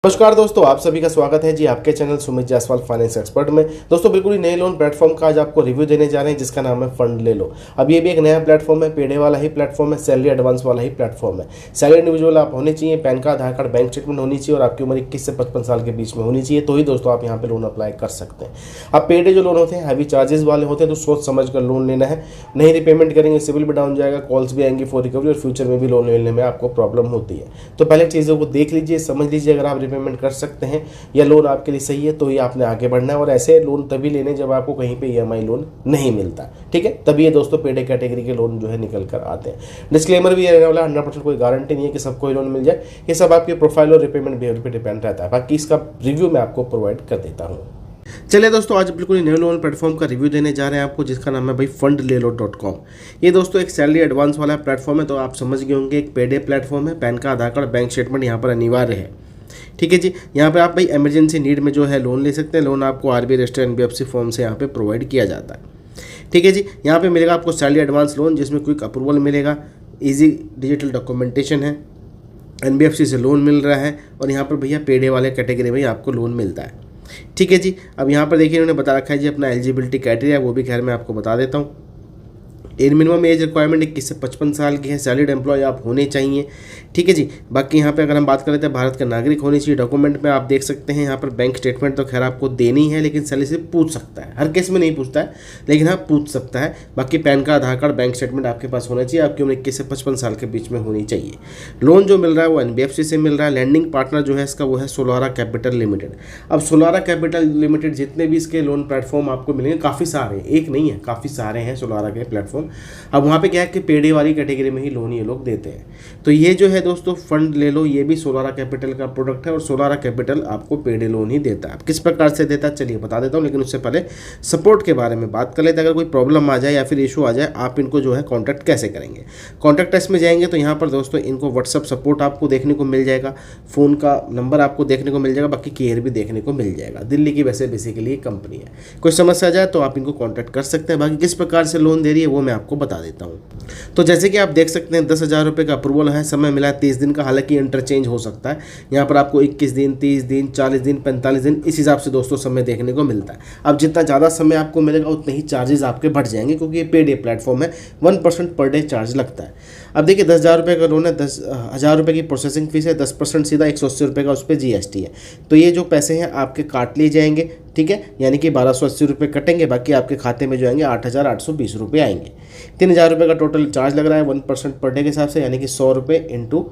नमस्कार दोस्तों, आप सभी का स्वागत है जी आपके channel Sumit Jaiswal finance expert में। दोस्तों बिल्कुल ही नए लोन प्लेटफॉर्म का आज आपको रिव्यू देने जा रहे हैं जिसका नाम है फंड ले लो। अब ये भी एक नया प्लेटफॉर्म है, पेडे वाला ही प्लेटफॉर्म है, सैलरी एडवांस वाला ही प्लेटफॉर्म है। सैलरी इंडिविजुअल आप होने चाहिए, पैन कार्ड, आधार कार्ड, बैंक स्टेटमेंट होनी चाहिए और आपकी उम्र 21 से 55 साल के बीच में होनी चाहिए, तो ही दोस्तों आप यहाँ पे लोन अप्लाई कर सकते हैं। अब पेडे जो लोन होते हैं हैवी चार्जेस वाले होते हैं, तो सोच समझ कर लोन लेना है। नहीं रिपेमेंट करेंगे सिविल भी डाउन जाएगा, कॉल्स भी आएंगी फॉर रिकवरी और फ्यूचर में भी लोन लेने में आपको प्रॉब्लम होती है। तो पहले चीज़ों को देख लीजिए, समझ लीजिए, अगर आप रिपेमेंट कर सकते हैं या लोन आपके लिए सही है तो ही आपने आगे बढ़ना है। और ऐसे लोन तभी लेने जब आपको कहीं पे ईएमआई लोन नहीं मिलता, ठीक है, तभी ये दोस्तों पेडे कैटेगरी के लोन जो है निकल कर आते हैं। डिस्क्लेमर भी रहने वाला, 100% कोई गारंटी नहीं है कि सबको ही लोन मिल जाए। ये सब आपके प्रोफाइल और रिपेमेंट बिहेवियर पे डिपेंड रहता है। बाकी इसका रिव्यू मैं आपको प्रोवाइड कर देता हूँ। चलिए दोस्तों, आज बिल्कुल नए लोन प्लेटफॉर्म का रिव्यू देने जा रहे हैं आपको, जिसका नाम है भाई fundlelo.com। ये दोस्तों एक सैलरी एडवांस वाला प्लेटफॉर्म है, तो आप समझ गए होंगे एक पेडे प्लेटफॉर्म है। पैन कार्ड, आधार कार्ड, बैंक स्टेटमेंट यहाँ पर अनिवार्य है, ठीक है जी। यहाँ पे आप भाई इमरजेंसी नीड में जो है लोन ले सकते हैं। लोन आपको आरबीआई रजिस्टर्ड एनबीएफसी फॉर्म से यहाँ पे प्रोवाइड किया जाता है, ठीक है जी। यहाँ पे मिलेगा आपको सैलरी एडवांस लोन, जिसमें क्विक अप्रूवल मिलेगा, इजी डिजिटल डॉक्यूमेंटेशन है, एनबीएफसी से लोन मिल रहा है और यहाँ पर भैया पेडे वाले कैटेगरी में आपको लोन मिलता है, ठीक है जी। अब यहाँ पर देखिए इन्होंने बता रखा है जी अपना एलिजिबिलिटी क्राइटेरिया, वो भी खैर मैं आपको बता देता हूँ। इन मिनिमम एज रिक्वायरमेंट 21 से 55 साल की है, सैलरीड एम्प्लॉय आप होने चाहिए, ठीक है जी। बाकी यहाँ पे अगर हम बात करें तो भारत का नागरिक होने चाहिए। डॉक्यूमेंट में आप देख सकते हैं यहाँ पर बैंक स्टेटमेंट तो खैर आपको देनी है, लेकिन सैलरी से पूछ सकता है, हर केस में नहीं पूछता है, लेकिन हाँ पूछ सकता है। बाकी पैन कार्ड, आधार कार्ड, बैंक स्टेटमेंट आपके पास होना चाहिए, आपकी उम्र 21 से 55 साल के बीच में होनी चाहिए। लोन जो मिल रहा है वो एनबीएफसी से मिल रहा है। लैंडिंग पार्टनर जो है इसका वो है सोलारा कैपिटल लिमिटेड। अब सोलारा कैपिटल लिमिटेड जितने भी इसके लोन प्लेटफॉर्म आपको मिलेंगे, काफ़ी सारे, एक नहीं है, काफ़ी सारे हैं सोलारा के प्लेटफॉर्म। अब वहाँ पे क्या है कि पेडे वाली कैटेगरी में ही लोन ये लोग देते हैं। तो ये जो है दोस्तों फंड ले लो, ये भी सोलारा कैपिटल का प्रोडक्ट है और सोलारा कैपिटल आपको पेडे लोन ही देता है। अब किस प्रकार से देता है चलिए बता देता हूँ, लेकिन उससे पहले सपोर्ट के बारे में बात कर लेते हैं। अगर कोई प्रॉब्लम आ जाए या फिर इशू आ जाए, आप इनको जो है कॉन्टैक्ट कैसे करेंगे। कॉन्टैक्ट अस में जाएंगे तो यहाँ पर दोस्तों इनको व्हाट्सअप सपोर्ट आपको देखने को मिल जाएगा, फ़ोन का नंबर आपको देखने को मिल जाएगा, बाकी केयर भी देखने को मिल जाएगा। दिल्ली की वैसे बेसिकली कंपनी है, कोई समस्या आ जाए तो आप इनको कॉन्टैक्ट कर सकते हैं। बाकी किस प्रकार से लोन दे रही है वो मैं आपको बता देता हूँ। तो जैसे कि आप देख सकते हैं 10,000 रुपये का अप्रूवल है, समय मिला है 30 दिन का, हालांकि इंटरचेंज हो सकता है। यहाँ पर आपको 21 दिन, 30 दिन, 40 दिन, 45 दिन, इस हिसाब से दोस्तों समय देखने को मिलता है। अब जितना ज़्यादा समय आपको मिलेगा उतने ही चार्जेस आपके बढ़ जाएंगे, क्योंकि ये पेडे प्लेटफॉर्म है, 1% पर डे चार्ज लगता है। अब देखिए 10,000 रुपये का लोन है, 10,000 रुपये की प्रोसेसिंग फीस है, 10% सीधा 180 रुपये का उस पर जीएसटी है। तो ये जो पैसे हैं आपके काट लिए जाएंगे, ठीक है, यानी कि 1280 रुपये कटेंगे, बाकी आपके खाते में जो आएंगे 8,820 रुपये आएंगे। 3,000 रुपये का टोटल चार्ज लग रहा है 1% पर डे के हिसाब से, यानी कि 100 रुपये इंटू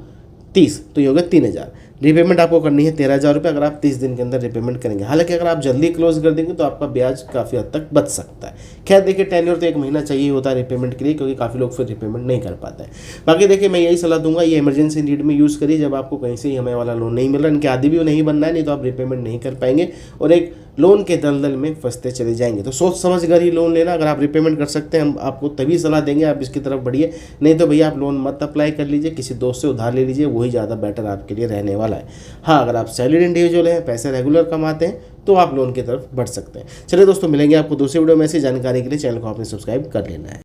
30, तो ये हो गया 3,000। रिपेमेंट आपको करनी है 13,000 रुपये, अगर आप 30 दिन के अंदर रिपेमेंट करेंगे। हालांकि अगर आप जल्दी क्लोज कर देंगे तो आपका ब्याज काफ़ी हद तक बच सकता है। खैर देखिए टेन्योर तो 1 महीना चाहिए होता है रिपेमेंट के लिए, क्योंकि काफ़ी लोग फिर रिपेमेंट नहीं कर पाते हैं। बाकी देखिए मैं यही सलाह दूंगा, ये इमरजेंसी नीड में यूज़ करिए, जब आपको कहीं से ईएमआई वाला लोन नहीं मिल रहा, इनके आदि भी नहीं बनना है, नहीं तो आप रिपेमेंट नहीं कर पाएंगे और एक लोन के दलदल में फंसते चले जाएंगे। तो सोच समझ कर ही लोन लेना। अगर आप रिपेमेंट कर सकते हैं हम आपको तभी सलाह देंगे, आप इसकी तरफ बढ़िए, नहीं तो भैया आप लोन मत अप्लाई कर लीजिए, किसी दोस्त से उधार ले लीजिए, वही ज़्यादा बेटर आपके लिए रहने वाला है। हाँ, अगर आप सैलरी इंडिविजुअल हैं, पैसे रेगुलर कमाते हैं, तो आप लोन की तरफ बढ़ सकते हैं। चलिए दोस्तों, मिलेंगे आपको दूसरी वीडियो में। ऐसी जानकारी के लिए चैनल को आपने सब्सक्राइब कर लेना है।